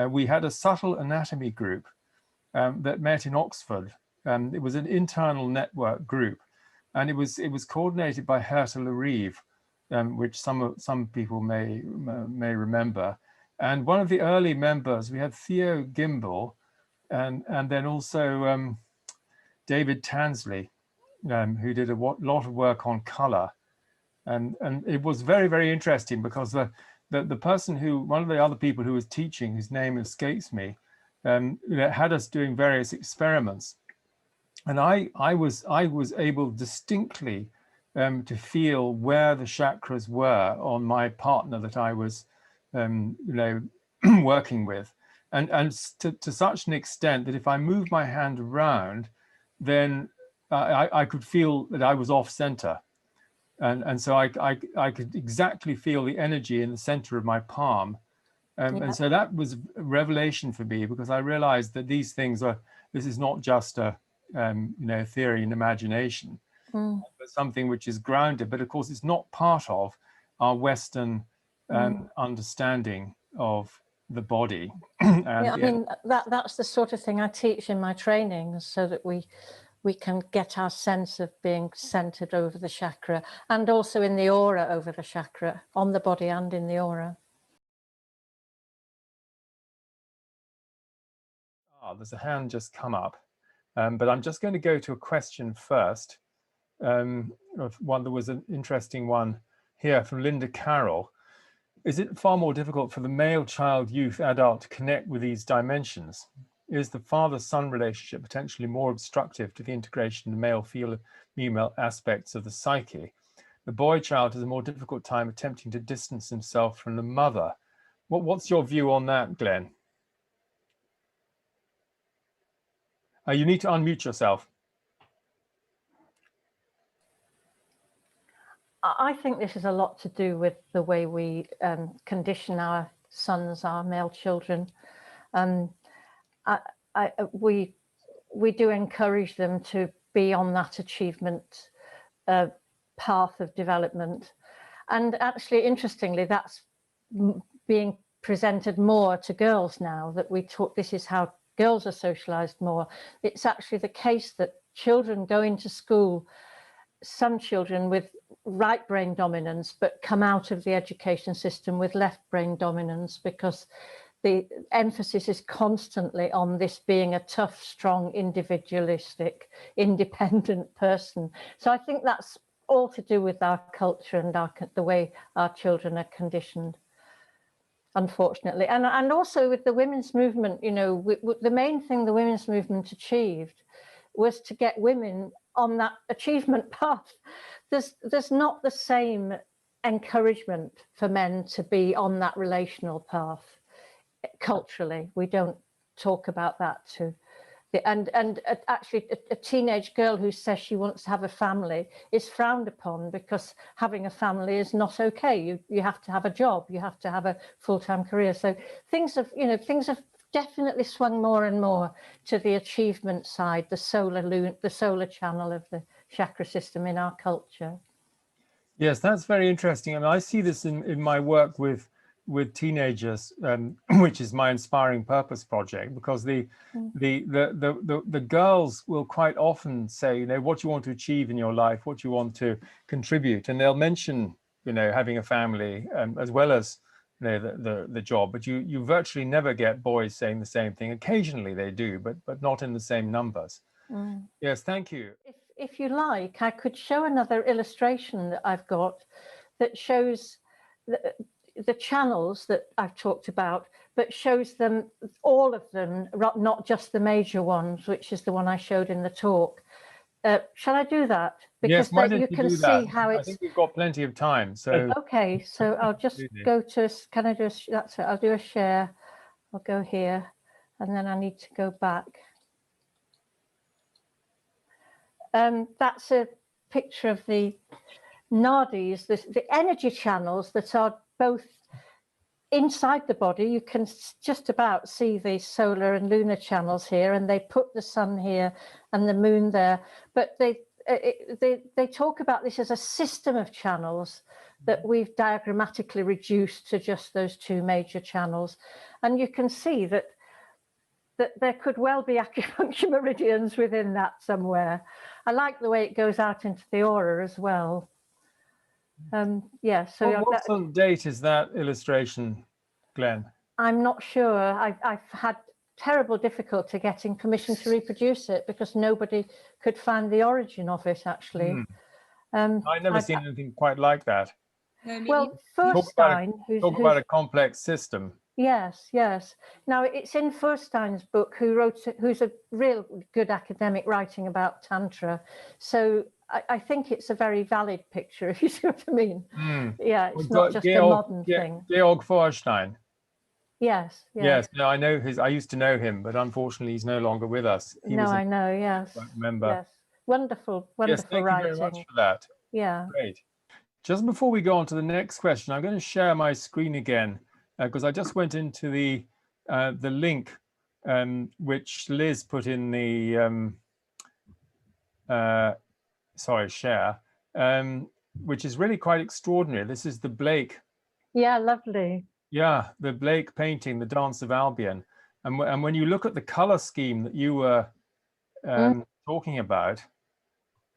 we had a subtle anatomy group that met in Oxford. It was an internal network group, and it was coordinated by Herta Larive, which some people may remember. And one of the early members, we had Theo Gimbel, and then also David Tansley, who did a lot of work on color. And it was very, very interesting because the person one of the other people who was teaching, whose name escapes me, had us doing various experiments. And I was able distinctly to feel where the chakras were on my partner that I was, working with. And to such an extent that if I moved my hand around, then I could feel that I was off center. And so I could exactly feel the energy in the center of my palm. And so that was a revelation for me, because I realized that these things this is not just a theory and imagination, but something which is grounded. But of course, it's not part of our Western understanding of the body. I mean, that's the sort of thing I teach in my training, so that we can get our sense of being centered over the chakra, and also in the aura over the chakra, on the body and in the aura. There's a hand just come up, but I'm just going to go to a question first. There was an interesting one here from Linda Carroll. Is it far more difficult for the male child, youth, adult to connect with these dimensions? Is the father-son relationship potentially more obstructive to the integration of male-female aspects of the psyche? The boy child has a more difficult time attempting to distance himself from the mother. What's your view on that, Glenn? You need to unmute yourself. I think this is a lot to do with the way we condition our sons, our male children. We do encourage them to be on that achievement path of development. And actually, interestingly, that's being presented more to girls now, that we talk, this is how girls are socialized more. It's actually the case that children go into school, some children with right brain dominance, but come out of the education system with left brain dominance, because the emphasis is constantly on this being a tough, strong, individualistic, independent person. So I think that's all to do with our culture and the way our children are conditioned, unfortunately. And also with the women's movement, you know, the main thing the women's movement achieved was to get women on that achievement path. There's not the same encouragement for men to be on that relational path. Culturally, we don't talk about that too. And actually a teenage girl who says she wants to have a family is frowned upon, because having a family is not okay. You have to have a job, you have to have a full-time career. So things have definitely swung more and more to the achievement side, the solar channel of the chakra system in our culture. Yes, that's very interesting. I mean, I see this in my work with teenagers, which is my Inspiring Purpose project, because the girls will quite often say, you know, what you want to achieve in your life, what you want to contribute, and they'll mention, you know, having a family, as well as, you know, the job. But you virtually never get boys saying the same thing. Occasionally they do, but not in the same numbers. Yes, thank you. If you like, I could show another illustration that I've got that shows the channels that I've talked about, but shows them, all of them, not just the major ones, which is the one I showed in the talk. Shall I do that? Because yes, you can see that? how it's... I think we've got plenty of time. So okay, so I'll just go to, can I do that's it, I'll do a share. I'll go here, and then I need to go back. That's a picture of the nadis, the energy channels that are both inside the body. You can just about see the solar and lunar channels here, and they put the sun here and the moon there. But they talk about this as a system of channels that we've diagrammatically reduced to just those two major channels. And you can see that there could well be acupuncture meridians within that somewhere. I like the way it goes out into the aura as well. Yeah, so what sort of date is that illustration, Glenn? I'm not sure. I've had terrible difficulty getting permission to reproduce it, because nobody could find the origin of it, actually. I've never seen anything quite like that. Well, Furstein, talk about a complex system. Yes, yes. Now, it's in Furstein's book, who's a real good academic writing about Tantra. So I think it's a very valid picture, if you see what I mean. Yeah, it's not just a modern thing. Georg Furstein. Yes, yes. No, I know I used to know him, but unfortunately he's no longer with us. I know, yes. I remember. Yes. Wonderful Yes, thank writing. you very much for that. Yeah. Great. Just before we go on to the next question, I'm going to share my screen again, because I just went into the link which Liz put in the share, which is really quite extraordinary. This is the Blake. Yeah, lovely. Yeah, the Blake painting, The Dance of Albion. And when you look at the color scheme that you were talking about,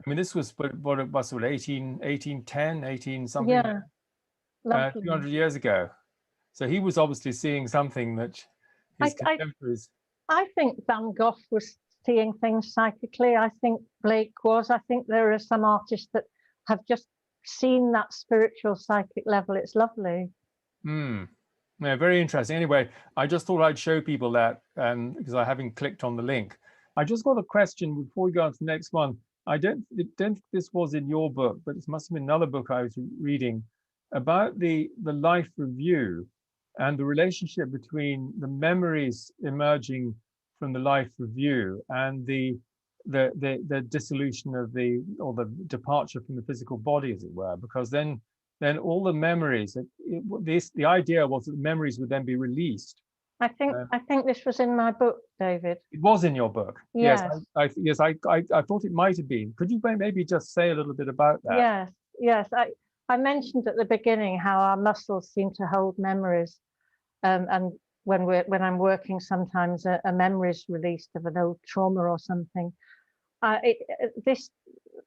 I mean, this was what it was, 1810, something, yeah, 200 years ago. So he was obviously seeing something that his contemporaries... I think Van Gogh was seeing things psychically. I think Blake was. I think there are some artists that have just seen that spiritual psychic level. It's lovely. Yeah, very interesting. Anyway, I just thought I'd show people that, because I haven't clicked on the link. I just got a question before we go on to the next one. I don't think this was in your book, but it must have been another book I was reading about the life review and the relationship between the memories emerging from the life review and the dissolution of the departure from the physical body, as it were, because then all the memories, the idea was that the memories would then be released. I think this was in my book, David. It was in your book. Yes. Yes, I thought it might have been. Could you maybe just say a little bit about that? Yes. I mentioned at the beginning how our muscles seem to hold memories, And when I'm working, sometimes a memory is released of an old trauma or something.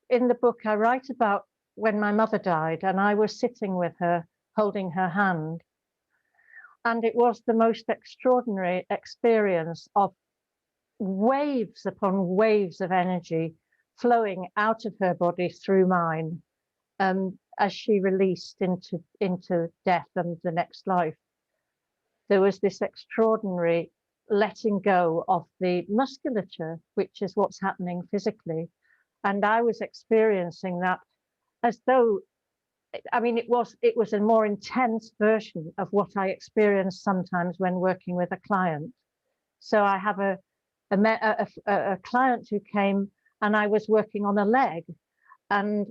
In the book, I write about when my mother died, and I was sitting with her, holding her hand. And it was the most extraordinary experience of waves upon waves of energy flowing out of her body through mine, as she released into death and the next life. There was this extraordinary letting go of the musculature, which is what's happening physically. And I was experiencing that as though, I mean, it was a more intense version of what I experience sometimes when working with a client. So I have a client who came, and I was working on a leg, and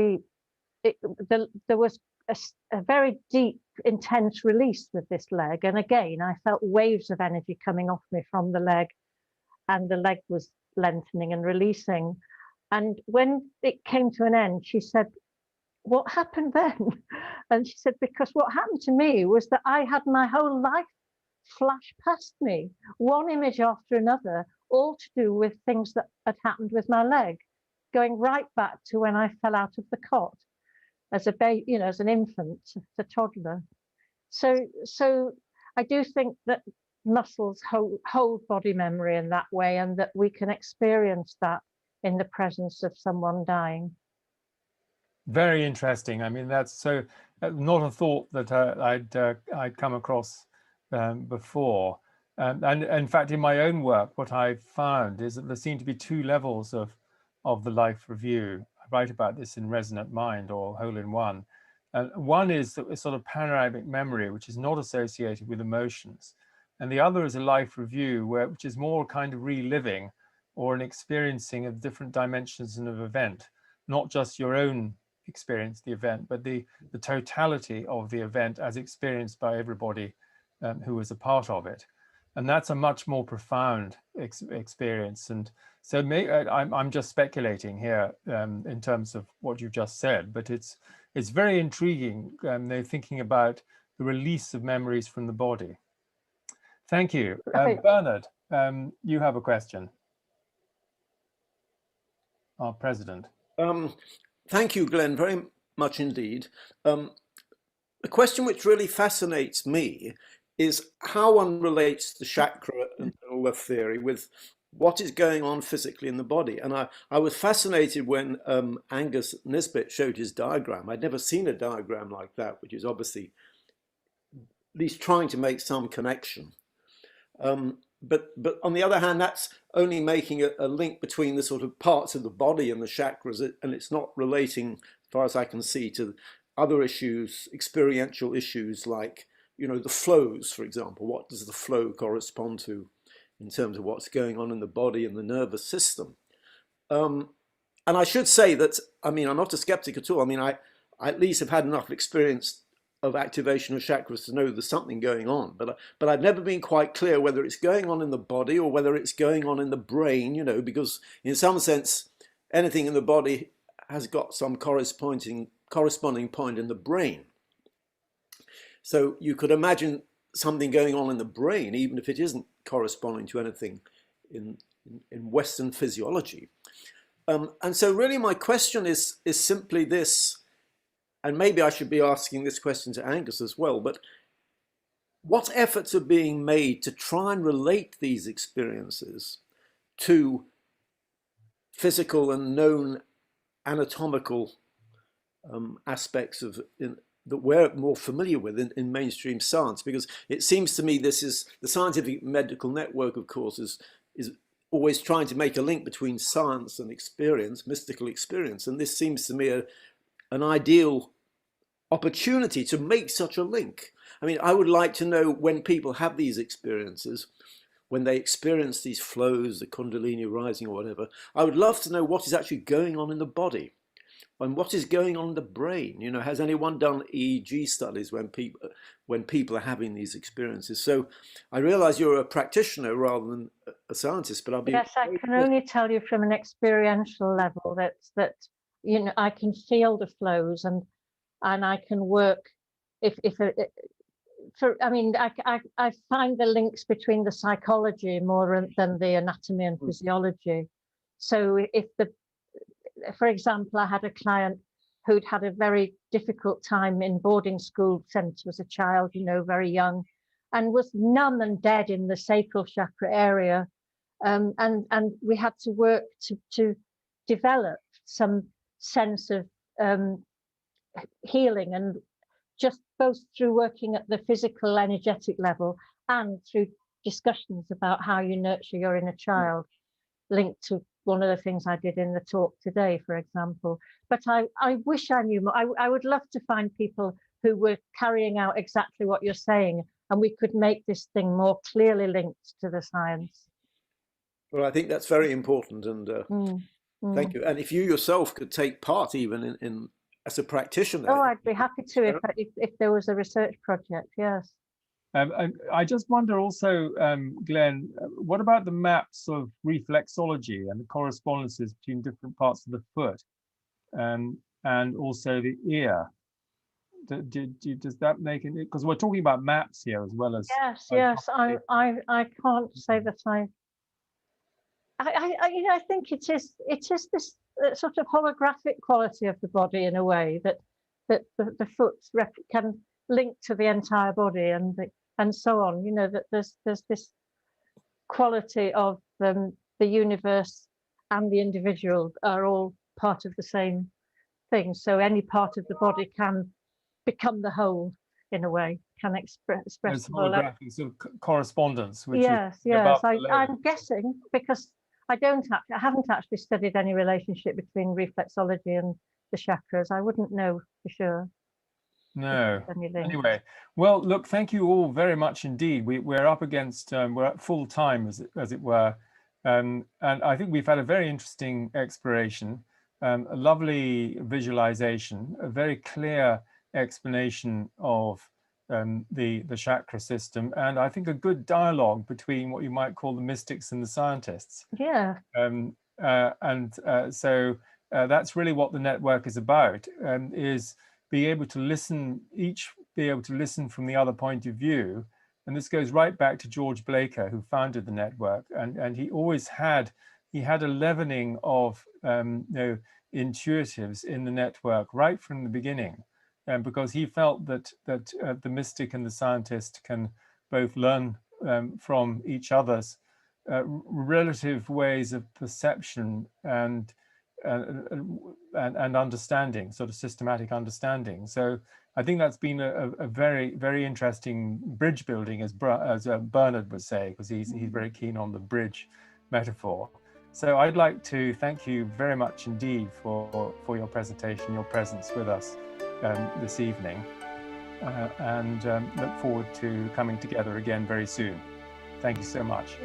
there was a very deep, intense release with this leg. And again, I felt waves of energy coming off me from the leg, and the leg was lengthening and releasing. And when it came to an end, she said, "What happened then?" And she said, "Because what happened to me was that I had my whole life flash past me, one image after another, all to do with things that had happened with my leg, going right back to when I fell out of the cot as a baby, as an infant, as a toddler." So I do think that muscles hold body memory in that way, and that we can experience that in the presence of someone dying. Very interesting. I mean, that's so not a thought that I'd come across before. And in fact, in my own work, what I've found is that there seem to be two levels of the life review. I write about this in Resonant Mind, or Whole in One. One is a sort of panoramic memory, which is not associated with emotions. And the other is a life review, which is more kind of reliving or an experiencing of different dimensions of an event, not just your own experience the event, but the totality of the event as experienced by everybody who was a part of it. And that's a much more profound experience. And so I'm just speculating here in terms of what you've just said, but it's very intriguing. They're thinking about the release of memories from the body. Thank you. Bernard, you have a question. Our president. Thank you, Glenn, very much indeed. The question which really fascinates me is how one relates the chakra and all the theory with what is going on physically in the body. And I was fascinated when Angus Nisbet showed his diagram. I'd never seen a diagram like that, which is obviously at least trying to make some connection. But on the other hand, that's only making a link between the sort of parts of the body and the chakras, and it's not relating, as far as I can see, to other issues, experiential issues like, the flows, for example. What does the flow correspond to in terms of what's going on in the body and the nervous system? And I should say that, I'm not a skeptic at all. I at least have had enough experience of activation of chakras to know there's something going on, but I've never been quite clear whether it's going on in the body or whether it's going on in the brain, because in some sense anything in the body has got some corresponding point in the brain. So you could imagine something going on in the brain even if it isn't corresponding to anything in Western physiology. And so really my question is simply this. And maybe I should be asking this question to Angus as well, but what efforts are being made to try and relate these experiences to physical and known anatomical aspects that we're more familiar with in mainstream science? Because it seems to me this is the scientific medical network, of course, is always trying to make a link between science and experience, mystical experience. And this seems to me an ideal opportunity to make such a link. I would like to know, when people have these experiences, when they experience these flows, the Kundalini rising or whatever, I would love to know what is actually going on in the body and what is going on in the brain. Has anyone done EEG studies when people are having these experiences? So I realize you're a practitioner rather than a scientist, but I'll be... Yes, I can only tell you from an experiential level that I can feel the flows, and I can work, if I mean, I find the links between the psychology more than the anatomy and physiology. So for example, I had a client who'd had a very difficult time in boarding school since was a child, you know, very young, and was numb and dead in the sacral chakra area. And we had to work to develop some sense of healing, and just both through working at the physical, energetic level and through discussions about how you nurture your inner child, linked to one of the things I did in the talk today, for example. But I wish I knew more. I would love to find people who were carrying out exactly what you're saying, and we could make this thing more clearly linked to the science. Well, I think that's very important, and thank you. And if you yourself could take part even in as a practitioner. Oh, I'd be happy to if there was a research project, yes. I just wonder also, Glenn, what about the maps of reflexology and the correspondences between different parts of the foot and also the ear? Does that make it? Because we're talking about maps here as well as. Yes. I can't say that I think it is this sort of holographic quality of the body in a way that the foot can link to the entire body and so on. You know, that there's this quality of the universe and the individual are all part of the same thing. So any part of the body can become the whole in a way, can express There's holographic sort of correspondence. Which yes. I'm guessing, because I haven't actually studied any relationship between reflexology and the chakras. I wouldn't know for sure. No. Anyway, well, look, thank you all very much indeed. We're up against, we're at full time, as it were. And I think we've had a very interesting exploration, a lovely visualization, a very clear explanation of the chakra system, and I think a good dialogue between what you might call the mystics and the scientists. Yeah. So that's really what the network is about, is be able to listen, each be able to listen from the other point of view. And this goes right back to George Blaker, who founded the network, and he always had a leavening of intuitives in the network right from the beginning. Because he felt that the mystic and the scientist can both learn from each other's relative ways of perception and understanding, sort of systematic understanding. So I think that's been a very, very interesting bridge building, as Bernard would say, because he's very keen on the bridge metaphor. So I'd like to thank you very much indeed for your presentation, your presence with us this evening, and look forward to coming together again very soon. Thank you so much.